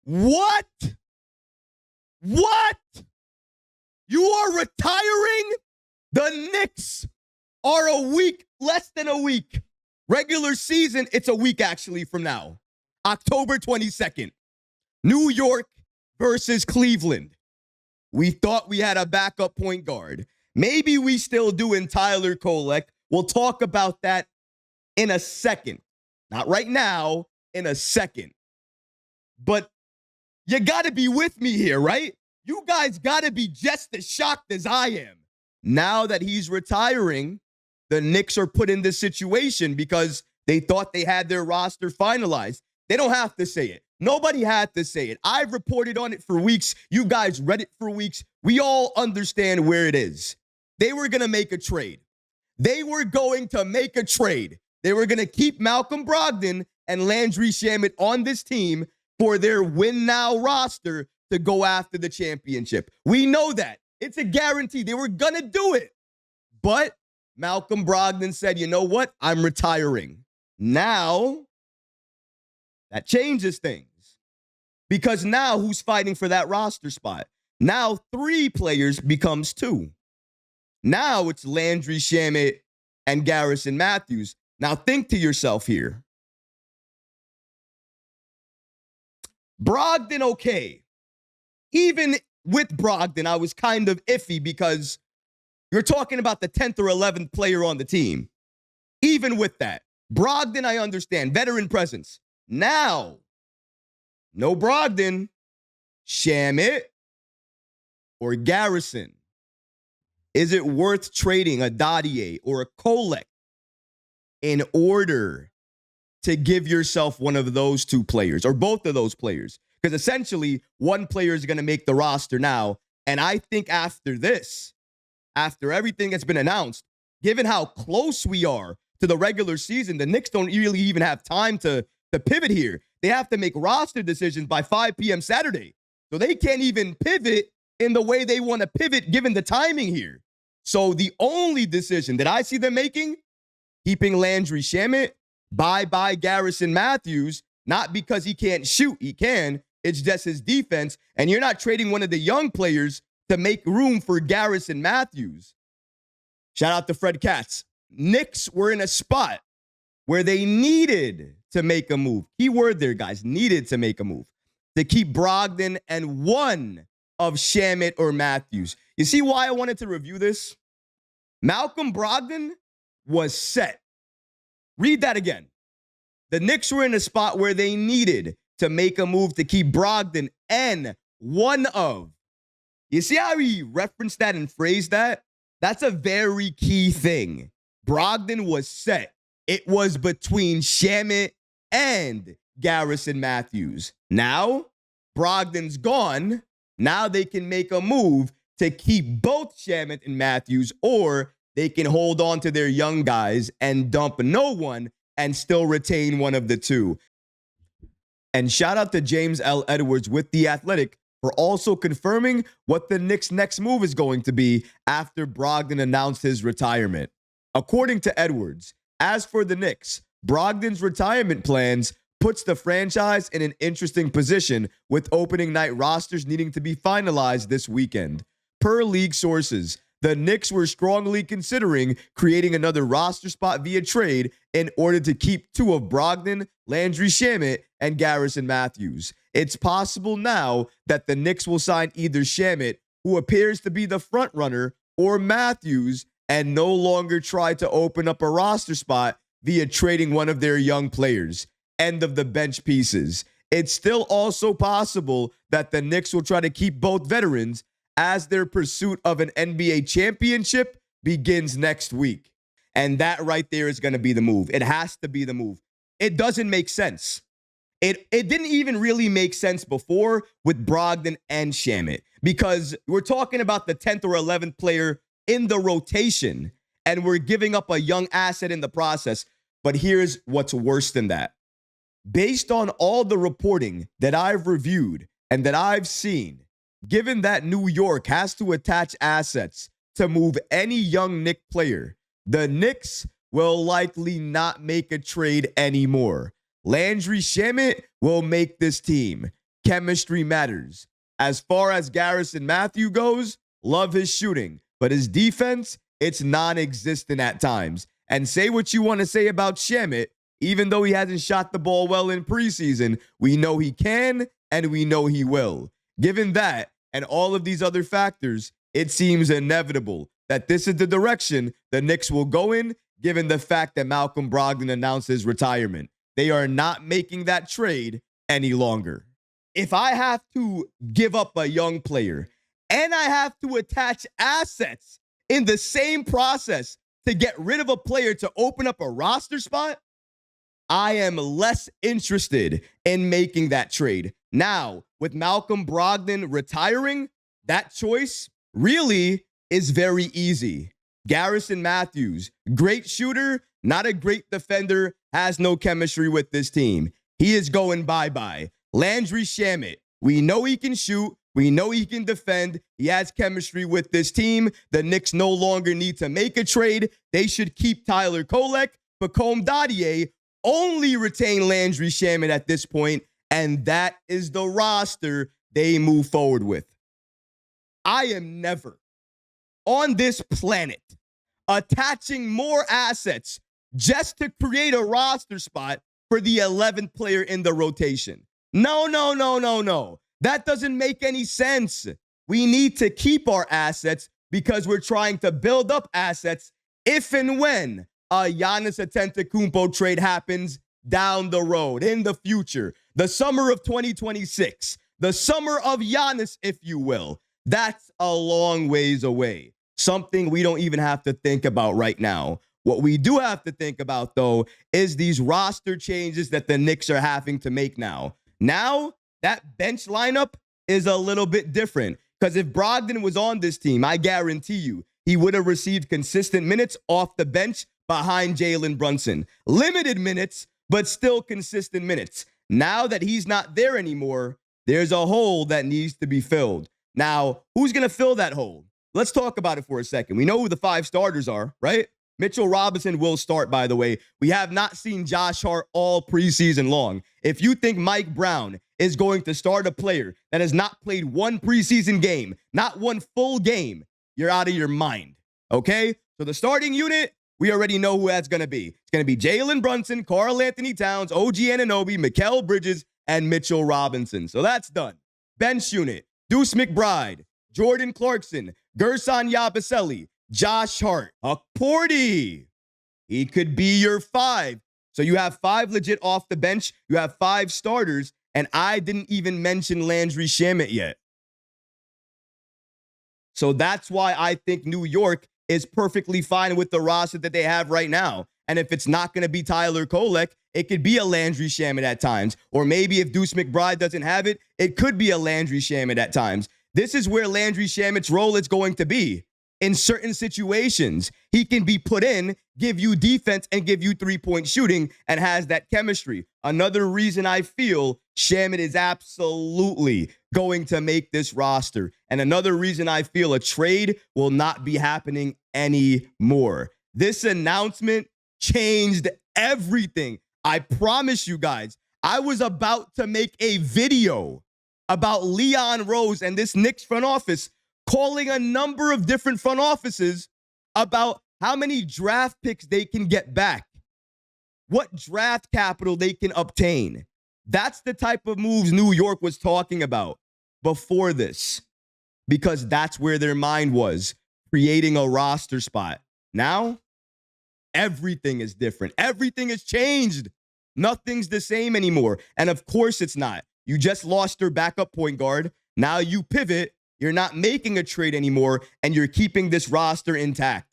What? What? You are retiring? The Knicks are a week, less than a week. Regular season, it's a week actually from now. October 22nd. New York versus Cleveland. We thought we had a backup point guard. Maybe we still do in Tyler Kolek. We'll talk about that in a second. Not right now, in a second. But you got to be with me here, right? You guys got to be just as shocked as I am. Now that he's retiring, the Knicks are put in this situation because they thought they had their roster finalized. They don't have to say it. Nobody had to say it. I've reported on it for weeks. You guys read it for weeks. We all understand where it is. They were going to make a trade. They were going to make a trade. They were going to keep Malcolm Brogdon and Landry Shamet on this team for their win now roster to go after the championship. We know that. It's a guarantee. They were going to do it. But Malcolm Brogdon said, you know what? I'm retiring. Now, that changes things. Because now who's fighting for that roster spot? Now 3 players becomes 2. Now it's Landry Shamet and Garrison Mathews. Now think to yourself here. Brogdon, okay. Even with Brogdon, I was kind of iffy because you're talking about the 10th or 11th player on the team. Even with that, Brogdon, I understand. Veteran presence. Now, no Brogdon, Shamet, or Garrison. Is it worth trading a Dadiet or a Kolek in order to give yourself one of those 2 players or both of those players? Because essentially, one player is going to make the roster now. And I think after this, after everything that's been announced, given how close we are to the regular season, the Knicks don't really even have time to pivot here. They have to make roster decisions by 5 p.m. Saturday. So they can't even pivot in the way they want to pivot given the timing here. So the only decision that I see them making, keeping Landry Shamet, bye-bye Garrison Mathews, not because he can't shoot, he can. It's just his defense. And you're not trading one of the young players to make room for Garrison Mathews. Shout out to Fred Katz. Knicks were in a spot where they needed to make a move. Key word there, guys. Needed to make a move. To keep Brogdon and one of Shamet or Mathews. You see why I wanted to review this? Malcolm Brogdon was set. Read that again. The Knicks were in a spot where they needed to make a move to keep Brogdon and one of. You see how he referenced that and phrased that? That's a very key thing. Brogdon was set. It was between Shamet and Garrison Mathews. Now, Brogdon's gone. Now they can make a move to keep both Shamet and Mathews, or they can hold on to their young guys and dump no one and still retain one of the 2. And shout out to James L. Edwards with The Athletic for also confirming what the Knicks' next move is going to be after Brogdon announced his retirement. According to Edwards, as for the Knicks, Brogdon's retirement plans puts the franchise in an interesting position with opening night rosters needing to be finalized this weekend. Per league sources, the Knicks were strongly considering creating another roster spot via trade in order to keep 2 of Brogdon, Landry Shamet, and Garrison Mathews. It's possible now that the Knicks will sign either Shamet, who appears to be the front runner, or Mathews, and no longer try to open up a roster spot via trading one of their young players. End of the bench pieces. It's still also possible that the Knicks will try to keep both veterans as their pursuit of an NBA championship begins next week. And that right there is going to be the move. It has to be the move. It doesn't make sense. It didn't even really make sense before with Brogdon and Shamet because we're talking about the 10th or 11th player in the rotation and we're giving up a young asset in the process. But here's what's worse than that. Based on all the reporting that I've reviewed and that I've seen, given that New York has to attach assets to move any young Knicks player, the Knicks will likely not make a trade anymore. Landry Shamet will make this team. chemistry matters. As far as Garrison Mathews goes, love his shooting, but his defense, it's non-existent at times. And say what you want to say about Shamet, even though he hasn't shot the ball well in preseason, we know he can and we know he will. Given that and all of these other factors, it seems inevitable that this is the direction the Knicks will go in, given the fact that Malcolm Brogdon announced his retirement. They are not making that trade any longer. If I have to give up a young player and I have to attach assets in the same process to get rid of a player to open up a roster spot, I am less interested in making that trade. Now, with Malcolm Brogdon retiring, that choice really is very easy. Garrison Mathews, great shooter, not a great defender, has no chemistry with this team. He is going bye-bye. Landry Shamet, we know he can shoot. We know he can defend. He has chemistry with this team. The Knicks no longer need to make a trade. They should keep Tyler Kolek, Become Dadiet, only retain Landry Shamet at this point, and that is the roster they move forward with. I am never on this planet attaching more assets just to create a roster spot for the 11th player in the rotation. No. That doesn't make any sense. We need to keep our assets because we're trying to build up assets if and when a Giannis Antetokounmpo trade happens down the road in the future. The summer of 2026. The summer of Giannis, if you will. That's a long ways away. Something we don't even have to think about right now. What we do have to think about, though, is these roster changes that the Knicks are having to make now. Now, that bench lineup is a little bit different because if Brogdon was on this team, I guarantee you, he would have received consistent minutes off the bench behind Jalen Brunson. Limited minutes, but still consistent minutes. Now that he's not there anymore, there's a hole that needs to be filled. Now, who's going to fill that hole? Let's talk about it for a second. We know who the 5 starters are, right? Mitchell Robinson will start, by the way. We have not seen Josh Hart all preseason long. If you think Mike Brown is going to start a player that has not played one preseason game, not one full game, you're out of your mind, okay? So the starting unit, we already know who that's going to be. It's going to be Jalen Brunson, Karl Anthony Towns, OG Anunoby, Mikal Bridges, and Mitchell Robinson. So that's done. Bench unit, Deuce McBride, Jordan Clarkson, Gerson Yabusele, Josh Hart, Huck Porty. He could be your 5. So you have 5 legit off the bench. You have 5 starters. And I didn't even mention Landry Shamet yet. So that's why I think New York is perfectly fine with the roster that they have right now. And if it's not going to be Tyler Kolek, it could be a Landry Shamet at times. Or maybe if Deuce McBride doesn't have it, it could be a Landry Shamet at times. This is where Landry Shamet's role is going to be. In certain situations, he can be put in, give you defense, and give you three-point shooting, and has that chemistry. Another reason I feel Shamet is absolutely going to make this roster. And another reason I feel a trade will not be happening anymore. This announcement changed everything. I promise you guys, I was about to make a video about Leon Rose and this Knicks front office calling a number of different front offices about how many draft picks they can get back, what draft capital they can obtain. That's the type of moves New York was talking about before this, because that's where their mind was, creating a roster spot. Now, everything is different. Everything has changed. Nothing's the same anymore. And of course it's not. You just lost your backup point guard. Now you pivot. You're not making a trade anymore, and you're keeping this roster intact.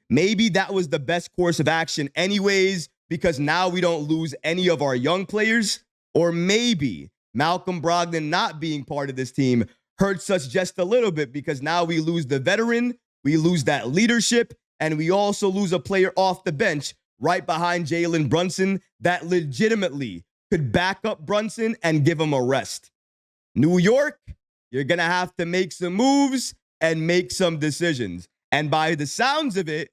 Maybe that was the best course of action anyways, because now we don't lose any of our young players. Or maybe Malcolm Brogdon not being part of this team hurts us just a little bit, because now we lose the veteran, we lose that leadership, and we also lose a player off the bench right behind Jalen Brunson that legitimately could back up Brunson and give him a rest. New York, you're going to have to make some moves and make some decisions. And by the sounds of it,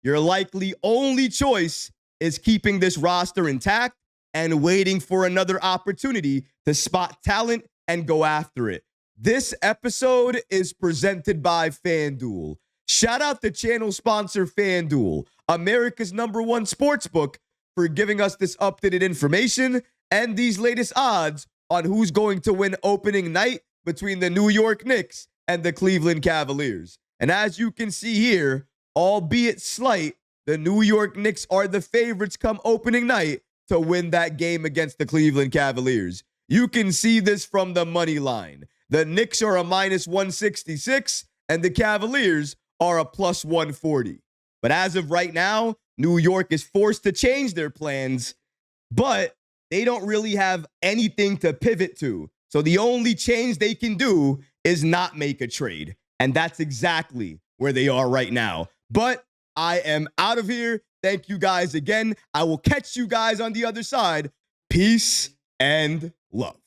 your likely only choice is keeping this roster intact and waiting for another opportunity to spot talent and go after it. This episode is presented by FanDuel. Shout out to channel sponsor FanDuel, America's #1 sportsbook, for giving us this updated information and these latest odds on who's going to win opening night between the New York Knicks and the Cleveland Cavaliers. And as you can see here, albeit slight, the New York Knicks are the favorites come opening night to win that game against the Cleveland Cavaliers. You can see this from the money line. The Knicks are a -166 and the Cavaliers are a +140. But as of right now, New York is forced to change their plans, but they don't really have anything to pivot to. So the only change they can do is not make a trade. And that's exactly where they are right now. But I am out of here. Thank you guys again. I will catch you guys on the other side. Peace and love.